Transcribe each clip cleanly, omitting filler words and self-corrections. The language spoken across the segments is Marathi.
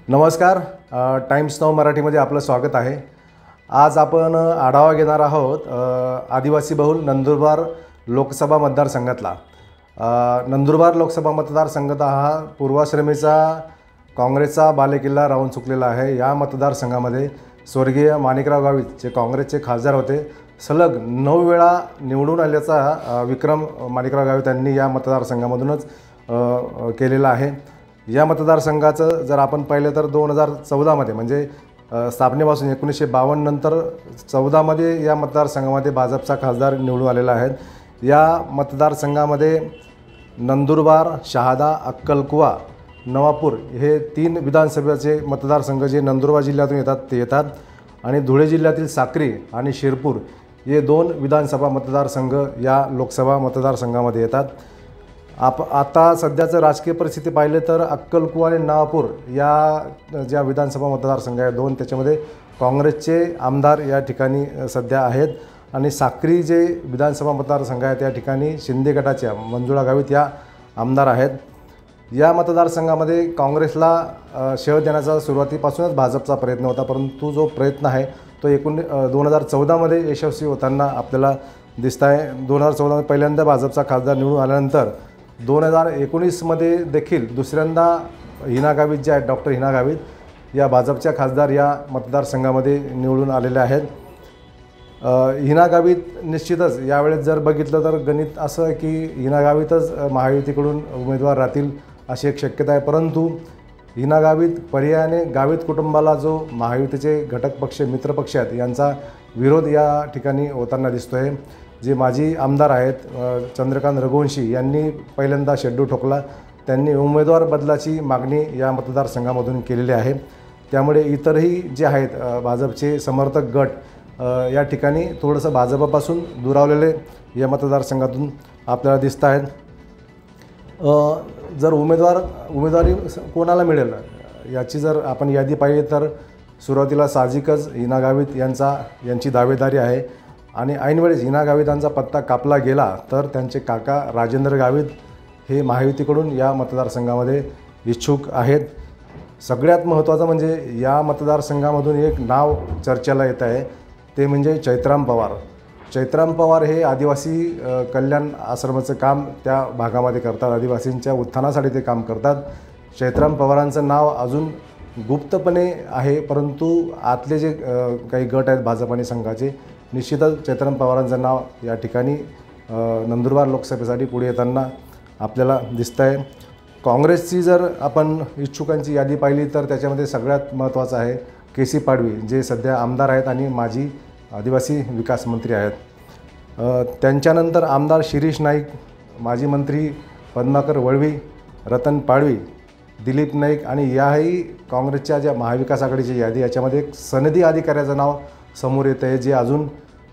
नमस्कार. टाइम्स नाऊ मराठीमध्ये आपलं स्वागत आहे. आज आपण आढावा घेणार आहोत आदिवासी बहुल नंदुरबार लोकसभा मतदारसंघातला. नंदुरबार लोकसभा मतदारसंघात हा पूर्वाश्रमीचा काँग्रेसचा बालेकिल्ला राहून चुकलेला आहे. या मतदारसंघामध्ये स्वर्गीय माणिकराव गावित जे काँग्रेसचे खासदार होते, सलग 9 वेळा निवडून आल्याचा विक्रम माणिकराव गावित यांनी या मतदारसंघामधूनच केलेला आहे. या मतदारसंघाचं जर आपण पाहिलं तर 2014मध्ये म्हणजे स्थापनेपासून 1952 नंतर 14मध्ये या मतदारसंघामध्ये भाजपचा खासदार निवडून आलेला आहे. या मतदारसंघामध्ये नंदुरबार, शहादा, अक्कलकुवा, नवापूर हे 3 विधानसभेचे मतदारसंघ जे नंदुरबार जिल्ह्यातून येतात ते येतात आणि धुळे जिल्ह्यातील साक्री आणि शिरपूर हे 2 विधानसभा मतदारसंघ या लोकसभा मतदारसंघामध्ये येतात. आता सध्याचं राजकीय परिस्थिती पाहिलं तर अक्कलकुवा आणि नवापूर या ज्या विधानसभा मतदारसंघ आहेत 2 त्याच्यामध्ये काँग्रेसचे आमदार या ठिकाणी सध्या आहेत आणि साक्री जे विधानसभा मतदारसंघ आहे त्या ठिकाणी शिंदे गटाच्या मंजुळा गावित या आमदार आहेत. या मतदारसंघामध्ये काँग्रेसला शह देण्याचा सुरुवातीपासूनच भाजपचा प्रयत्न होता, परंतु जो प्रयत्न आहे तो 2014मध्ये यशस्वी होताना आपल्याला दिसत आहे. 2014मध्ये पहिल्यांदा भाजपचा खासदार निवडून आल्यानंतर 2019मध्ये देखील दुसऱ्यांदा हिना गावित जे आहेत, डॉक्टर हिना गावित या भाजपच्या खासदार या मतदारसंघामध्ये निवडून आलेल्या आहेत. हिना गावित निश्चितच यावेळेस जर बघितलं तर गणित असं की हिना गावितच महायुतीकडून उमेदवार राहतील अशी एक शक्यता आहे, परंतु हिना गावित पर्यायाने गावित कुटुंबाला जो महायुतीचे घटक पक्ष मित्रपक्ष आहेत यांचा विरोध या ठिकाणी होताना दिसतो आहे. जे माजी आमदार आहेत चंद्रकांत रघुवंशी यांनी पहिल्यांदा शेड्यू ठोकला. त्यांनी उमेदवार बदलाची मागणी या मतदारसंघामधून केलेली आहे. त्यामुळे इतरही जे आहेत भाजपचे समर्थक गट या ठिकाणी थोडंसं भाजपपासून दुरावलेले या मतदारसंघातून आपल्याला दिसत आहेत. जर उमेदवारी कोणाला मिळेल याची जर आपण यादी पाहिली तर सुरुवातीला साहजिकच हिना गावित यांची दावेदारी आहे आणि ऐनवेळेस हिना गावितांचा पत्ता कापला गेला तर त्यांचे काका राजेंद्र गावित हे महायुतीकडून या मतदारसंघामध्ये इच्छुक आहेत. सगळ्यात महत्त्वाचं म्हणजे या मतदारसंघामधून एक नाव चर्चेला येत आहे ते म्हणजे चैत्राम पवार. चैत्राम पवार हे आदिवासी कल्याण आश्रमाचं काम त्या भागामध्ये करतात, आदिवासींच्या उत्थानासाठी ते काम करतात. चैत्राम पवारांचं नाव अजून गुप्तपणे आहे, परंतु आतले जे काही गट आहेत भाजप आणि संघाचे निश्चितच चैत्राम पवारांचं नाव या ठिकाणी नंदुरबार लोकसभेसाठी पुढे येताना आपल्याला दिसतं आहे. काँग्रेसची जर आपण इच्छुकांची यादी पाहिली तर त्याच्यामध्ये सगळ्यात महत्त्वाचं आहे KC पाडवी जे सध्या आमदार आहेत आणि माजी आदिवासी विकास मंत्री आहेत. त्यांच्यानंतर आमदार शिरीष नाईक, माजी मंत्री पद्माकर वळवी, रतन पाडवी, दिलीप नाईक आणि याही काँग्रेसच्या ज्या महाविकास आघाडीची यादी याच्यामध्ये एक सनदी अधिकाऱ्याचं नाव समोर येतं आहे जे अजून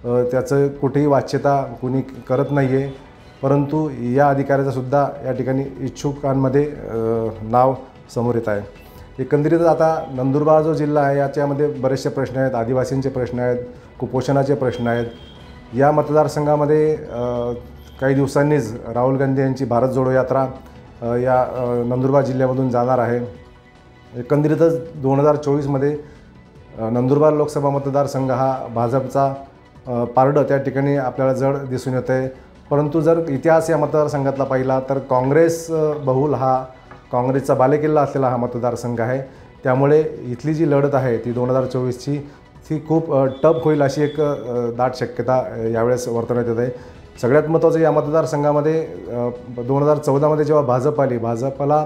त्याचं कुठेही वाच्यता कुणी करत नाही आहे, परंतु या अधिकाऱ्याचंसुद्धा या ठिकाणी इच्छुकांमध्ये नाव समोर येत आहे. एकंदरीतच आता नंदुरबार जो जिल्हा आहे याच्यामध्ये बरेचसे प्रश्न आहेत, आदिवासींचे प्रश्न आहेत, कुपोषणाचे प्रश्न आहेत. या मतदारसंघामध्ये काही दिवसांनीच राहुल गांधी यांची भारत जोडो यात्रा या नंदुरबार जिल्ह्यामधून जाणार आहे. एकंदरीतच 2024मध्ये नंदुरबार लोकसभा मतदारसंघ हा भाजपचा पारडं त्या ठिकाणी आपल्याला जड दिसून येतं आहे, परंतु जर इतिहास या मतदारसंघातला पाहिला तर काँग्रेस बहुल हा काँग्रेसचा बालेकिल्ला असलेला हा मतदारसंघ आहे. त्यामुळे इथली जी लढत आहे ती 2024ची ती खूप टफ होईल अशी एक दाट शक्यता यावेळेस वर्तवण्यात येत आहे. सगळ्यात महत्त्वाचं या मतदारसंघामध्ये 2014मध्ये जेव्हा भाजप आली, भाजपला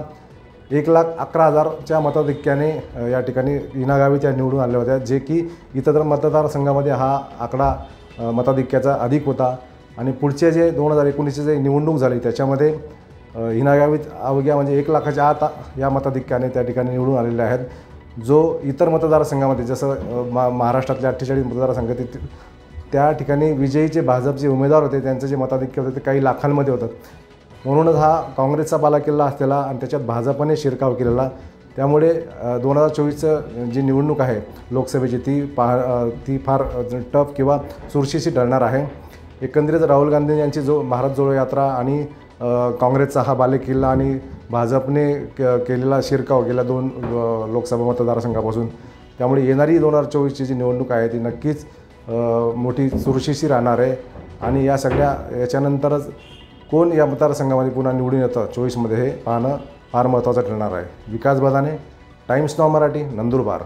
1,11,000च्या मताधिक्याने या ठिकाणी हिना गावित या निवडून आल्या होत्या, जे की इतर मतदारसंघामध्ये हा आकडा मताधिक्याचा अधिक होता. आणि पुढचे जे 2019ची जे निवडणूक झाली त्याच्यामध्ये हिना गावित अवघ्या म्हणजे 1,00,000च्या आत या मताधिक्याने त्या ठिकाणी निवडून आलेले आहेत, जो इतर मतदारसंघामध्ये जसं महाराष्ट्रातल्या 48 मतदारसंघात त्या ठिकाणी विजयीचे भाजपचे उमेदवार होते त्यांचं जे मताधिक्य होतं ते काही लाखांमध्ये होतं. म्हणूनच हा काँग्रेसचा बालेकिल्ला असलेला आणि त्याच्यात भाजपने शिरकाव केलेला. त्यामुळे 2024चं जी निवडणूक आहे लोकसभेची ती फार टफ किंवा चुरशीची ठरणार आहे. एकंदरीत राहुल गांधी यांची भारत जोडो यात्रा आणि काँग्रेसचा हा बालेकिल्ला आणि भाजपने केलेला शिरकाव गेल्या 2 लोकसभा मतदारसंघापासून. त्यामुळे येणारी 2024ची जी निवडणूक आहे ती नक्कीच मोठी चुरशीची राहणार आहे. आणि या सगळ्या याच्यानंतरच कोण या मतदारसंघामध्ये पुन्हा निवडून येतं 24मध्ये हे पाहणं फार महत्त्वाचं ठरणार आहे. विकास बदाने, टाइम्स नाव मराठी, नंदुरबार.